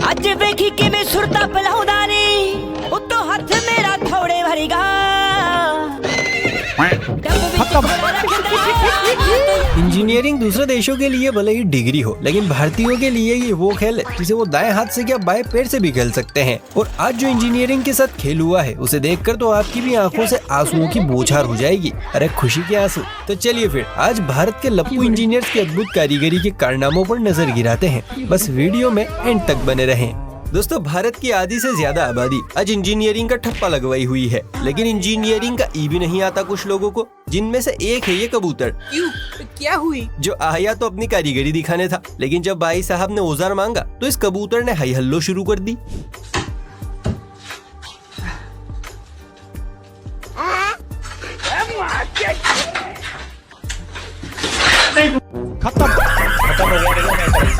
ਅੱਜ ਵੇਖੀ ਕਿਵੇਂ ਸੁਰਤਾ ਪਲਾਉਂਦਾ ਨੀ ਉੱਤੋਂ ਹੱਥ ਮੇਰਾ ਥੋੜੇ ਭਰੀਗਾ इंजीनियरिंग दूसरे देशों के लिए भले ही डिग्री हो, लेकिन भारतीयों के लिए ये वो खेल है जिसे वो दाएं हाथ से क्या बाएं पैर से भी खेल सकते हैं। और आज जो इंजीनियरिंग के साथ खेल हुआ है उसे देखकर तो आपकी भी आंखों से आंसुओं की बौछार हो जाएगी। अरे खुशी के आंसू। तो चलिए फिर आज भारत के लप्पू इंजीनियर्स की अद्भुत कारीगरी के कारनामों पर नजर गिराते हैं। बस वीडियो में एंड तक बने रहें। दोस्तों, भारत की आधी से ज्यादा आबादी आज इंजीनियरिंग का ठप्पा लगवाई हुई है, लेकिन इंजीनियरिंग का ई भी नहीं आता कुछ लोगों को, जिनमें से एक है ये कबूतर। क्यों? क्या हुई? जो आया तो अपनी कारीगरी दिखाने था, लेकिन जब भाई साहब ने औजार मांगा तो इस कबूतर ने हई हल्लो शुरू कर दी। खत्म हो गया।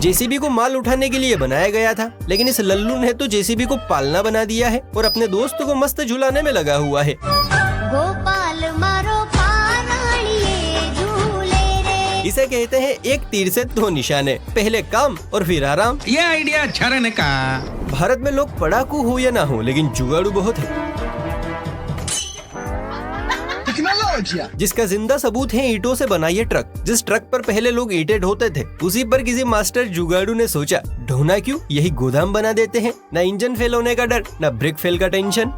जेसीबी को माल उठाने के लिए बनाया गया था, लेकिन इस लल्लू ने तो जेसीबी को पालना बना दिया है और अपने दोस्त को मस्त झुलाने में लगा हुआ है। गोपाल मारो झूले रे। इसे कहते हैं एक तीर से दो निशाने, पहले काम और फिर आराम। ये आइडिया अच्छा रहने का। भारत में लोग पढ़ाकू हो या ना हो, लेकिन जुगाड़ू बहुत है, जिसका जिंदा सबूत है ईंटों से बना ये ट्रक। जिस ट्रक पर पहले लोग ईंटें ढोते थे, उसी पर किसी मास्टर जुगाड़ू ने सोचा ढोना क्यों, यही गोदाम बना देते हैं। न इंजन फेल होने का डर, न ब्रेक फेल का टेंशन।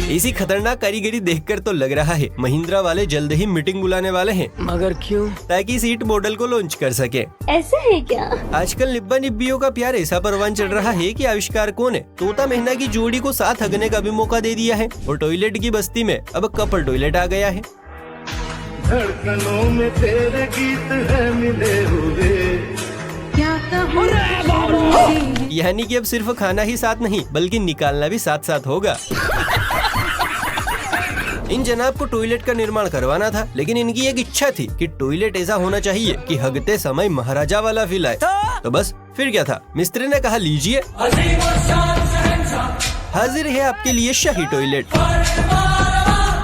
इसी खतरनाक कारीगरी देखकर तो लग रहा है महिंद्रा वाले जल्द ही मीटिंग बुलाने वाले हैं। मगर क्यों? ताकि सीट मॉडल को लॉन्च कर सके। ऐसा है क्या? आजकल निब्बा निब्बियों का प्यार ऐसा परवान चढ़ रहा है कि आविष्कार कौन है, तोता मैना की जोड़ी को साथ हगने का भी मौका दे दिया है। और टॉयलेट की बस्ती में अब कपल टॉयलेट आ गया है। धड़कनों में तेरे गीत है मिले हुए। यानी कि अब सिर्फ खाना ही साथ नहीं, बल्कि निकालना भी साथ साथ होगा। इन जनाब को टॉयलेट का निर्माण करवाना था, लेकिन इनकी एक इच्छा थी कि टॉयलेट ऐसा होना चाहिए कि हगते समय महाराजा वाला फील आए। तो बस फिर क्या था, मिस्त्री ने कहा लीजिए, हाजिर है आपके लिए शाही टॉयलेट।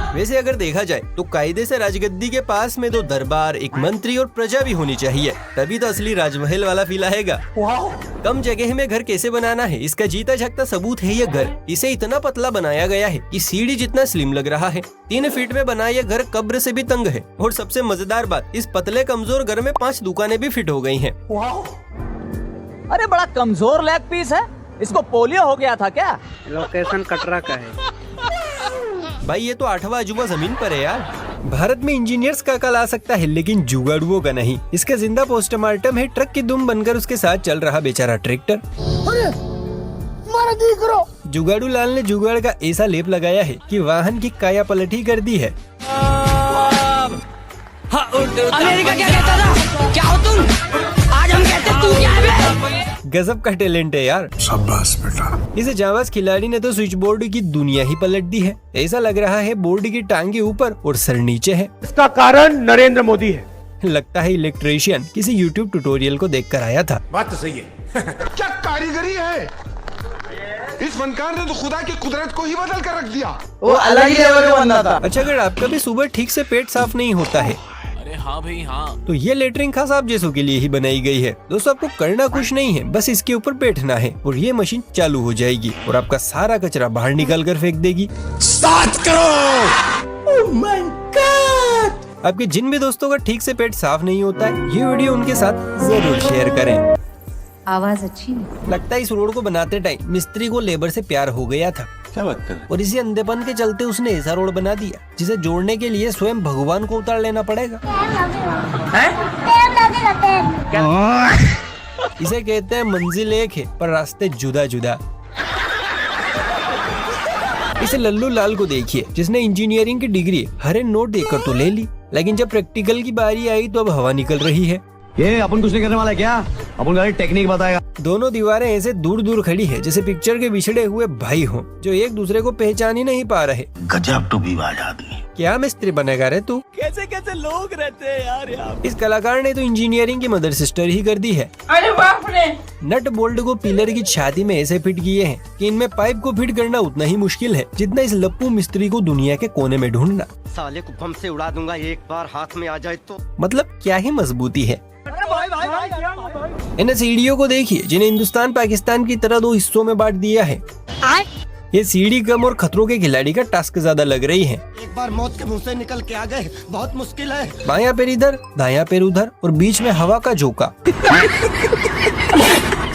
वैसे अगर देखा जाए तो कायदे से राजगद्दी के पास में दो दरबार, एक मंत्री और प्रजा भी होनी चाहिए, तभी तो असली राजमहल वाला फील आएगा। कम जगह में घर कैसे बनाना है, इसका जीता जागता सबूत है ये घर। इसे इतना पतला बनाया गया है कि सीढ़ी जितना स्लिम लग रहा है। 3 फीट में बना यह घर कब्र से भी तंग है। और सबसे मजेदार बात, इस पतले कमजोर घर में 5 दुकानें भी फिट हो गई हैं। अरे बड़ा कमजोर लेग पीस है, इसको पोलियो हो गया था क्या? लोकेशन कटरा का है भाई, ये तो 8वां अजूबा जमीन पर है यार। भारत में इंजीनियर्स का कल आ सकता है, लेकिन जुगाड़ुओं का नहीं। इसका जिंदा पोस्टमार्टम है ट्रक की दुम बनकर उसके साथ चल रहा बेचारा ट्रैक्टर। जुगाड़ू लाल ने जुगाड़ का ऐसा लेप लगाया है कि वाहन की काया पलट ही कर दी है। अमेरिका क्या कहता था? क्या हो तुम? आज हम कहते तू क्या है? गजब का टैलेंट है यार। शाबाश बेटा। इस जाबाज खिलाड़ी ने तो स्विच बोर्ड की दुनिया ही पलट दी है। ऐसा लग रहा है बोर्ड की टांगे ऊपर और सर नीचे है। इसका कारण नरेंद्र मोदी है। लगता है इलेक्ट्रीशियन किसी यूट्यूब ट्यूटोरियल को देखकर आया था। बात तो सही है। क्या कारीगरी है, इस फनकार ने तो खुदा की कुदरत को ही बदल कर रख दिया। वो अलग ही लेवल का बंदा था। अच्छा, अगर आपका भी सुबह ठीक से पेट साफ नहीं होता है, हाँ भाई हाँ, तो ये लेटरिन खास आप जैसों के लिए ही बनाई गई है। दोस्तों, आपको करना कुछ नहीं है, बस इसके ऊपर बैठना है और ये मशीन चालू हो जाएगी और आपका सारा कचरा बाहर निकाल कर फेंक देगी। स्टार्ट करो। Oh my God! आपके जिन भी दोस्तों का ठीक से पेट साफ नहीं होता है, ये वीडियो उनके साथ जरूर शेयर करें। आवाज अच्छी नहीं। लगता है इस रोड को बनाते टाइम मिस्त्री को लेबर से प्यार हो गया था। क्या बात कर रहे? और इसी अंधेपन के चलते उसने ऐसा रोड बना दिया जिसे जोड़ने के लिए स्वयं भगवान को उतार लेना पड़ेगा। इसे कहते हैं मंजिल एक है पर रास्ते जुदा जुदा। इसे लल्लू लाल को देखिए, जिसने इंजीनियरिंग की डिग्री हरे नोट देकर तो ले ली, लेकिन जब प्रैक्टिकल की बारी आई तो अब हवा निकल रही है। ये अपन कुछ नहीं करने वाला क्या? अपन गाड़ी टेक्निक बताएगा। दोनों दीवारें ऐसे दूर दूर खड़ी है जैसे पिक्चर के बिछड़े हुए भाई हों, जो एक दूसरे को पहचान ही नहीं पा रहे। गजब टू बीवाज आदमी। क्या मिस्त्री बनेगा रे तू? कैसे कैसे लोग रहते हैं यार यहाँ। इस कलाकार ने तो इंजीनियरिंग की मदर सिस्टर ही कर दी है। अरे बाप रे! नट बोल्ट को पिलर की छाती में ऐसे फिट किए हैं कि इनमें पाइप को फिट करना उतना ही मुश्किल है जितना इस लप्पू मिस्त्री को दुनिया के कोने में ढूंढना। साले को बम से उड़ा दूंगा एक बार हाथ में आ जाए तो। मतलब क्या ही मजबूती है। भाई भाई भाई इन सीढ़ियों को देखिए जिन्हें हिंदुस्तान पाकिस्तान की तरह 2 हिस्सों में बांट दिया है। ये सीढ़ी कम और खतरों के खिलाड़ी का टास्क ज्यादा लग रही है। एक बार मौत के मुंह से निकल के आ गए, बहुत मुश्किल है। बायां पैर इधर, दायां पैर उधर और बीच में हवा का झोंका।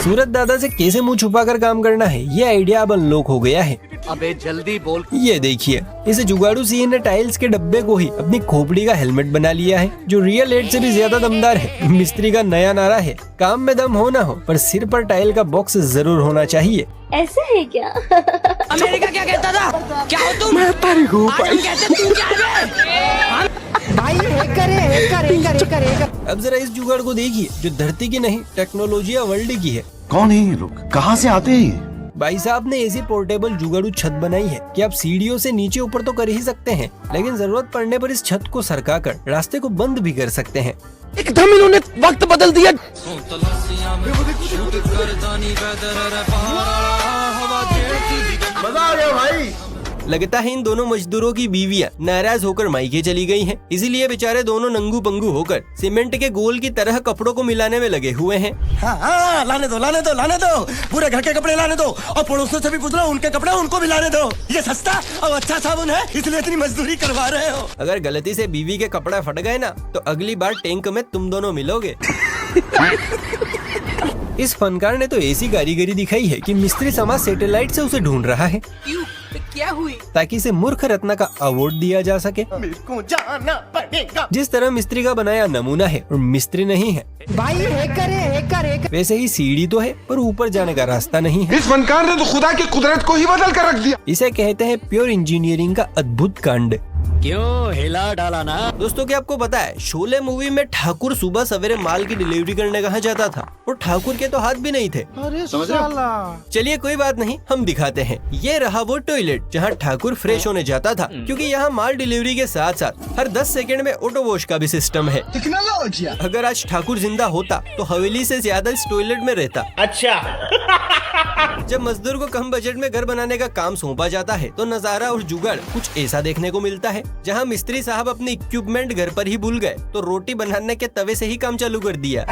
सूरत दादा से कैसे मुंह छुपाकर काम करना है, ये आइडिया अब अनलॉक हो गया है। अबे जल्दी बोल। ये देखिए, इस जुगाड़ू सीए ने टाइल्स के डब्बे को ही अपनी खोपड़ी का हेलमेट बना लिया है, जो रियल एड से भी ज्यादा दमदार है। मिस्त्री का नया नारा है, काम में दम हो ना हो पर सिर पर टाइल का बॉक्स जरूर होना चाहिए। ऐसा है क्या? अमेरिका क्या कहता था? क्या हो तुम? मैं आज हम कहते तू क्या है? अब जरा इस जुगाड़ को देखिए जो धरती की नहीं टेक्नोलॉजी या वर्ल्ड की है। कौन है ये लोग, कहाँ से आते हैं? भाई साहब ने ऐसी पोर्टेबल जुगाड़ू छत बनाई है कि आप सीढ़ियों से नीचे ऊपर तो कर ही सकते हैं, लेकिन जरूरत पड़ने पर इस छत को सरकाकर रास्ते को बंद भी कर सकते हैं। एकदम इन्होंने वक्त बदल दिया। मजा आ गया भाई। लगता है इन दोनों मजदूरों की बीवियां नाराज होकर मायके चली गई हैं, इसीलिए बेचारे दोनों नंगू पंगू होकर सीमेंट के गोल की तरह कपड़ों को मिलाने में लगे हुए हैं। हाँ, लाने दो, पूरे घर के कपड़े लाने दो और पड़ोसियों से भी पूछ लो, उनके कपड़े उनको भी लाने दो। ये सस्ता और अच्छा साबुन है, इसलिए इतनी मजदूरी करवा रहे हो। अगर गलती से बीवी के कपड़ा फट गए ना तो अगली बार टैंक में तुम दोनों मिलोगे। इस फनकार ने तो ऐसी कारीगरी दिखाई है कि मिस्त्री समाज सैटेलाइट से उसे ढूंढ रहा है। क्या हुई? ताकि इसे मूर्ख रत्न का अवार्ड दिया जा सके। मेरे को जाना पड़ेगा। जिस तरह मिस्त्री का बनाया नमूना है और मिस्त्री नहीं है भाई, हैकर। वैसे ही सीढ़ी तो है पर ऊपर जाने का रास्ता नहीं है। इस फनकार ने तो खुदा की कुदरत को ही बदल कर रख दिया। इसे कहते हैं प्योर इंजीनियरिंग का अद्भुत कांड। क्यों हिला डाला ना? दोस्तों क्या आपको पता है, शोले मूवी में ठाकुर सुबह सवेरे माल की डिलीवरी करने कहाँ जाता था और ठाकुर के तो हाथ भी नहीं थे। अरे साला। चलिए कोई बात नहीं, हम दिखाते हैं। ये रहा वो टॉयलेट जहाँ ठाकुर फ्रेश होने जाता था, क्योंकि यहाँ माल डिलीवरी के साथ साथ हर 10 सेकंड में ऑटो वॉश का भी सिस्टम है। अगर आज ठाकुर जिंदा होता तो हवेली से ज्यादा इस टॉयलेट में रहता। अच्छा। जब मजदूर को कम बजट में घर बनाने का काम सौंपा जाता है तो नजारा और जुगाड़ कुछ ऐसा देखने को मिलता है, जहां मिस्त्री साहब अपने इक्विपमेंट घर पर ही भूल गए तो रोटी बनाने के तवे से ही काम चालू कर दिया।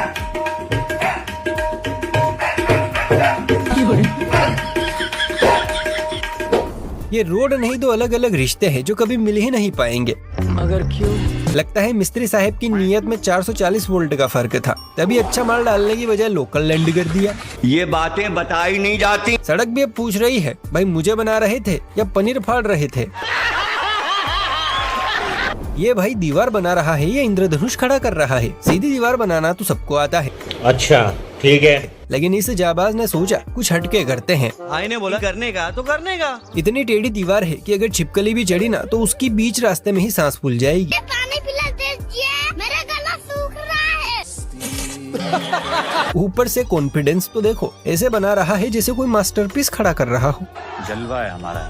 ये रोड नहीं तो अलग अलग रिश्ते हैं जो कभी मिल ही नहीं पाएंगे। मगर क्यों? लगता है मिस्त्री साहब की नीयत में 440 वोल्ट का फर्क था, तभी अच्छा माल डालने की बजाय लोकल लैंड कर दिया। ये बातें बताई नहीं जाती। सड़क भी अब पूछ रही है, भाई मुझे बना रहे थे या पनीर फाड़ रहे थे? ये भाई दीवार बना रहा है या इंद्रधनुष खड़ा कर रहा है? सीधी दीवार बनाना तो सबको आता है। अच्छा ठीक है, लेकिन इस जाबाज ने सोचा कुछ हटके करते हैं। भाई ने बोला करने का तो करने का। इतनी टेढ़ी दीवार है कि अगर छिपकली भी चढ़ी ना तो उसकी बीच रास्ते में ही सांस फूल जाएगी। पानी पिला दीजिए, मेरा गला सूख रहा है। ऊपर से कॉन्फिडेंस तो देखो, ऐसे बना रहा है जैसे कोई मास्टरपीस खड़ा कर रहा हो। जलवा है हमारा।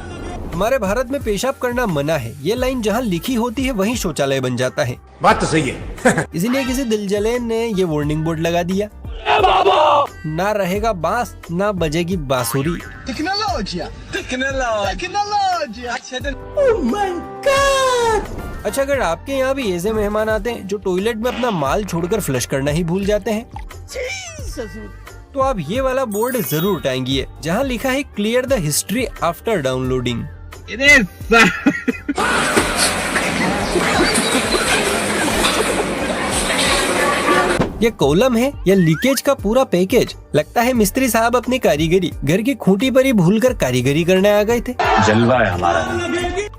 हमारे भारत में पेशाब करना मना है, ये लाइन जहाँ लिखी होती है वहीं शौचालय बन जाता है। बात तो सही है। इसलिए किसी दिलजलेन ने ये वार्निंग बोर्ड लगा दिया, ना रहेगा बांस ना बजेगी बांसुरी। अच्छा, अगर आपके यहाँ भी ऐसे मेहमान आते हैं जो टॉयलेट में अपना माल छोड़कर फ्लश करना ही भूल जाते हैं, तो आप ये वाला बोर्ड जरूर टांगिए जहाँ लिखा है clear the history after downloading. ये कॉलम है या लीकेज का पूरा पैकेज? लगता है मिस्त्री साहब अपनी कारीगरी घर की खूंटी पर ही भूलकर कारीगरी करने आ गए थे। जलवा है हमारा।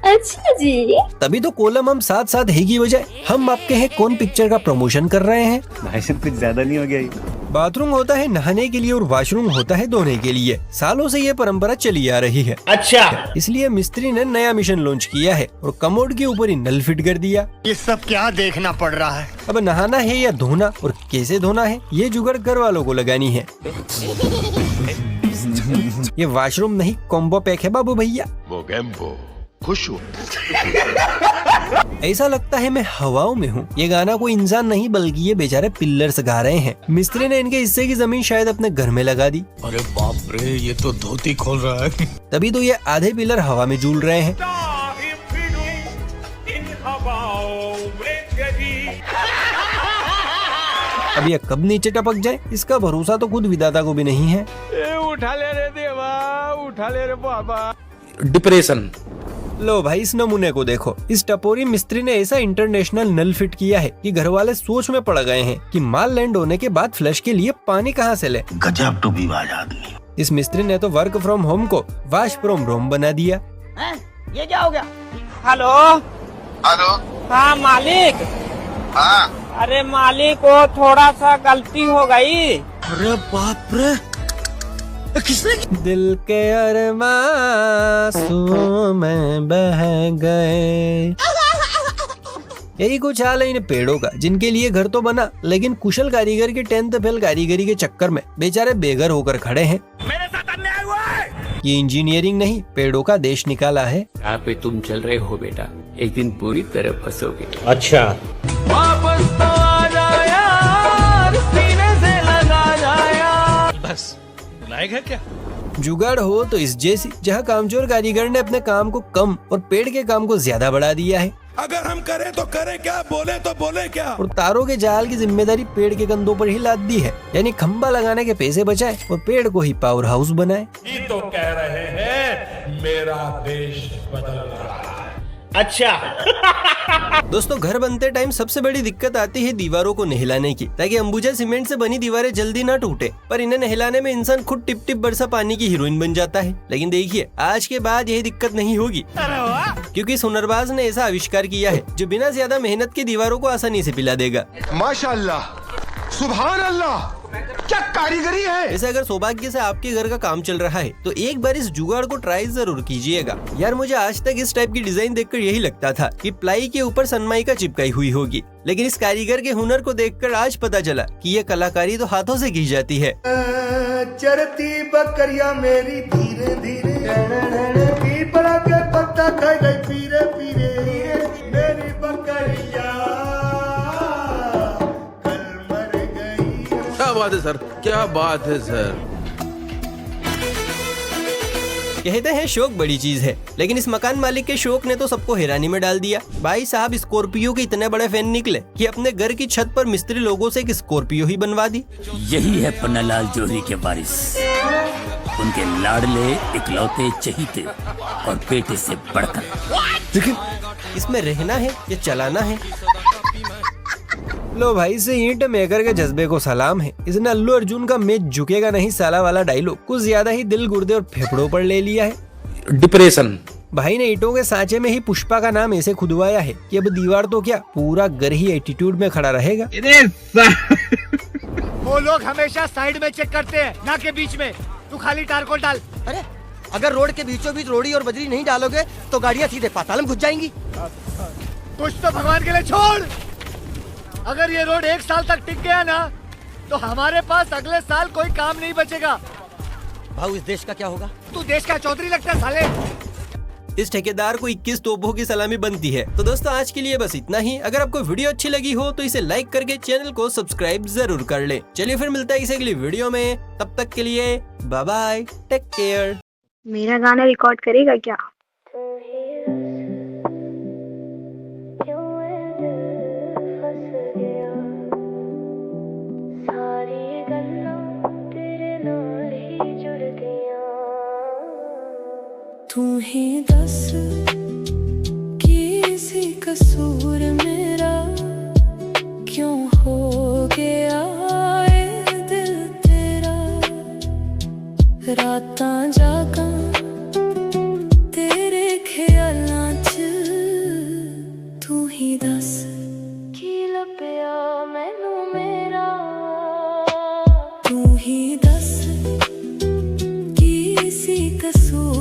अच्छा जी। तभी तो कॉलम हम साथ साथ है की बजाय हम आपके हैं कौन पिक्चर का प्रमोशन कर रहे हैं। भाई साहब कुछ ज्यादा नहीं हो गया ये? बाथरूम होता है नहाने के लिए और वॉशरूम होता है धोने के लिए। सालों से ये परंपरा चली आ रही है। अच्छा, इसलिए मिस्त्री ने नया मिशन लॉन्च किया है और कमोड के ऊपर ही नल फिट कर दिया। ये सब क्या देखना पड़ रहा है? अब नहाना है या धोना और कैसे धोना है, ये जुगाड़ घर वालों को लगानी है। ये वॉशरूम नहीं कॉम्बो पैक है बाबू भैया। वो गैम्बो खुश हो। ऐसा लगता है मैं हवाओं में हूँ। ये गाना कोई इंसान नहीं बल्कि ये बेचारे पिल्लर्स गा रहे हैं। मिस्त्री ने इनके हिस्से की जमीन शायद अपने घर में लगा दी। अरे बाप रे, ये तो धोती खोल रहा है। तभी तो ये आधे पिलर हवा में झूल रहे हैं। अब ये कब नीचे टपक जाए इसका भरोसा तो खुद विधाता को भी नहीं है। उठा ले रे देवा, उठा ले रे बाबा। डिप्रेशन। लो भाई इस नमूने को देखो। इस टपोरी मिस्त्री ने ऐसा इंटरनेशनल नल फिट किया है कि घर वाले सोच में पड़ गए हैं कि माल लैंड होने के बाद फ्लश के लिए पानी कहाँ से ले। गजब टोपीबाज आदमी। इस मिस्त्री ने तो वर्क फ्रॉम होम को वाश फ्रॉम रोम बना दिया। ये क्या हो गया? Hello hello. हाँ मालिक। हाँ। अरे मालिक को थोड़ा सा गलती हो गई। अरे बाप रे, किसने? दिल के अरमां में बह गए। यही कुछ हाल है इन पेड़ों का, जिनके लिए घर तो बना लेकिन कुशल कारीगर के 10th फेल कारीगरी के चक्कर में बेचारे बेघर होकर खड़े हैं। मेरे साथ अन्याय हुआ है। ये इंजीनियरिंग नहीं पेड़ों का देश निकाला है। यहाँ पे तुम चल रहे हो बेटा, एक दिन पूरी तरह फंसोगे। अच्छा। वापस तो आ जा यार, सीने से लगा जा यार। बस बुलाएगा क्या? जुगाड़ हो तो इस जैसी, जहाँ कामचोर कारीगर ने अपने काम को कम और पेड़ के काम को ज्यादा बढ़ा दिया है। अगर हम करें तो करें क्या, बोले तो बोले क्या। और तारों के जाल की जिम्मेदारी पेड़ के कंधों पर ही लाद दी है, यानी खंबा लगाने के पैसे बचाए और पेड़ को ही पावर हाउस बनाए। ये तो कह रहे हैं मेरा देश बदल रहा है। अच्छा। दोस्तों घर बनते टाइम सबसे बड़ी दिक्कत आती है दीवारों को नहलाने की, ताकि अंबुजा सीमेंट से बनी दीवारें जल्दी ना टूटे। पर इन्हें नहलाने में इंसान खुद टिप टिप बरसा पानी की हीरोइन बन जाता है। लेकिन देखिए आज के बाद यही दिक्कत नहीं होगी, क्योंकि इस हुनरबाज ने ऐसा आविष्कार किया है जो बिना ज्यादा मेहनत के दीवारों को आसानी से पिला देगा। माशाअल्लाह, सुभान अल्लाह, क्या कारीगरी है। ऐसे अगर सौभाग्य से आपके घर का काम चल रहा है तो एक बार इस जुगाड़ को ट्राई जरूर कीजिएगा। यार मुझे आज तक इस टाइप की डिजाइन देखकर यही लगता था कि प्लाई के ऊपर सनमाइका चिपकाई हुई होगी, लेकिन इस कारीगर के हुनर को देखकर आज पता चला कि ये कलाकारी तो हाथों से की जाती है। चरती बकरिया मेरी धीरे धीरे, पीपड़ा के पत्ता खा गई पीरे पीरे, मेरी बकरिया क्या बात है सर, क्या बात है सर। कहते हैं शौक बड़ी चीज है, लेकिन इस मकान मालिक के शौक ने तो सबको हैरानी में डाल दिया। भाई साहब स्कॉर्पियो के इतने बड़े फैन निकले कि अपने घर की छत पर मिस्त्री लोगों से एक स्कॉर्पियो ही बनवा दी। यही है पन्नालाल जौहरी के वारिस, उनके लाडले इकलौते चहीते और बेटे से बढ़कर। लेकिन इसमें रहना है या चलाना है। लो भाई से ईंट मेकर के जज्बे को सलाम है। इसने अल्लू अर्जुन का मैच झुकेगा नहीं साला वाला डायलॉग कुछ ज्यादा ही दिल गुर्दे और फेफड़ों पर ले लिया है। डिप्रेशन। भाई ने ईंटों के सांचे में ही पुष्पा का नाम ऐसे खुदवाया है कि अब दीवार तो क्या पूरा घर ही एटीट्यूड में खड़ा रहेगा। वो लोग हमेशा साइड में चेक करते हैं, ना के बीच में। तू खाली टारकोल डाल। अरे अगर रोड के बीचों बीच रोड़ी और बजरी नहीं डालोगे तो गाड़ियाँ सीधे पाताल में घुस जाएंगी। कुछ तो भगवान के लिए छोड़। अगर ये रोड 1 साल तक टिक गया ना तो हमारे पास अगले साल कोई काम नहीं बचेगा। भाऊ इस देश का क्या होगा? तू देश का चौधरी लगता है साले। इस ठेकेदार को 21 तोपों की सलामी बनती है। तो दोस्तों आज के लिए बस इतना ही। अगर आपको वीडियो अच्छी लगी हो तो इसे लाइक करके चैनल को सब्सक्राइब जरूर कर ले। चलिए फिर मिलता है इसे अगली वीडियो में, तब तक के लिए बाय बाय, टेक केयर। मेरा गाना रिकॉर्ड करेगा क्या? तू ही दस किसी कसूर मेरा क्यों हो गया ए दिल तेरा, रातां जागा तेरे ख्यालां च, तू ही दस की लभ्या मैनू मेरा, तू ही दस किसी कसूर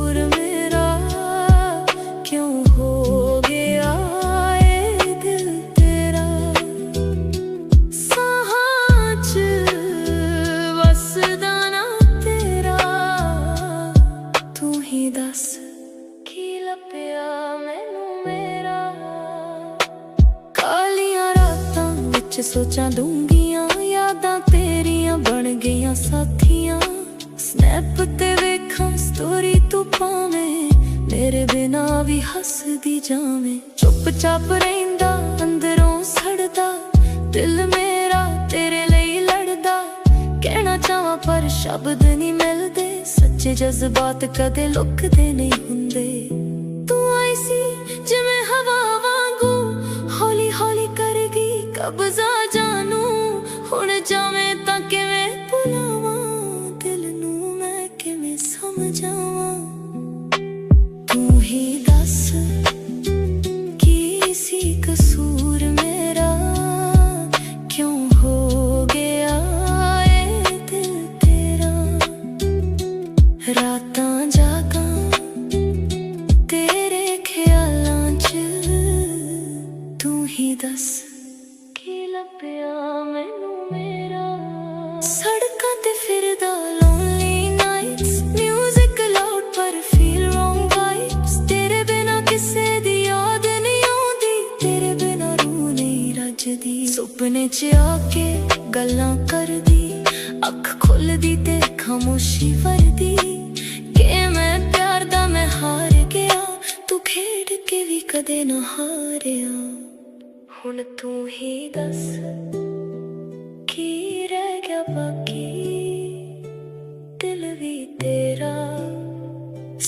सोचा दूंगियां यादां तेरियां बन गईयां साथियां, स्नैप ते वेखां स्टोरी तू पावें मेरे बिना भी हसदी जावें, चुप चाप रहिंदा अंदरों सड़दा दिल मेरा तेरे लिए कहना चाहवा पर शब्द नहीं मिलते, सच्चे जज्बात कदे लुकदे नहीं हुंदे। तू आई सी जिवें हवा वांगू, हौली हौली करगी कब्जा जानू। हुण जावें तां किवें भुलावां, दिल नूं मैं किवें समझावां। तू ही दस की सी कसूर मेरा, क्यों हो गया ए दिल तेरा। रातां जागां तेरे ख्यालां च, तू ही दस की लभ्या मैनू मेरा। सड़कां ते फिरदा lonely nights, music loud पर feel wrong vibes। तेरे बिना किसे दी याद नहीं आउंदी, तेरे बिना रूह नहीं रजदी। सुपने च आके गल्लां करदी, अख खुलदी ते खामोशी वरदी। के मैं प्यार दा मैं हार गया, तू खेड के भी कदे ना हारिया। हुण तू ही दस की रह गया बाकी, दिल भी तेरा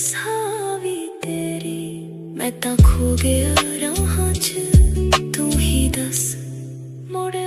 साह भी तेरी। मैं तां खो गया राहां च, तू ही दस मुड़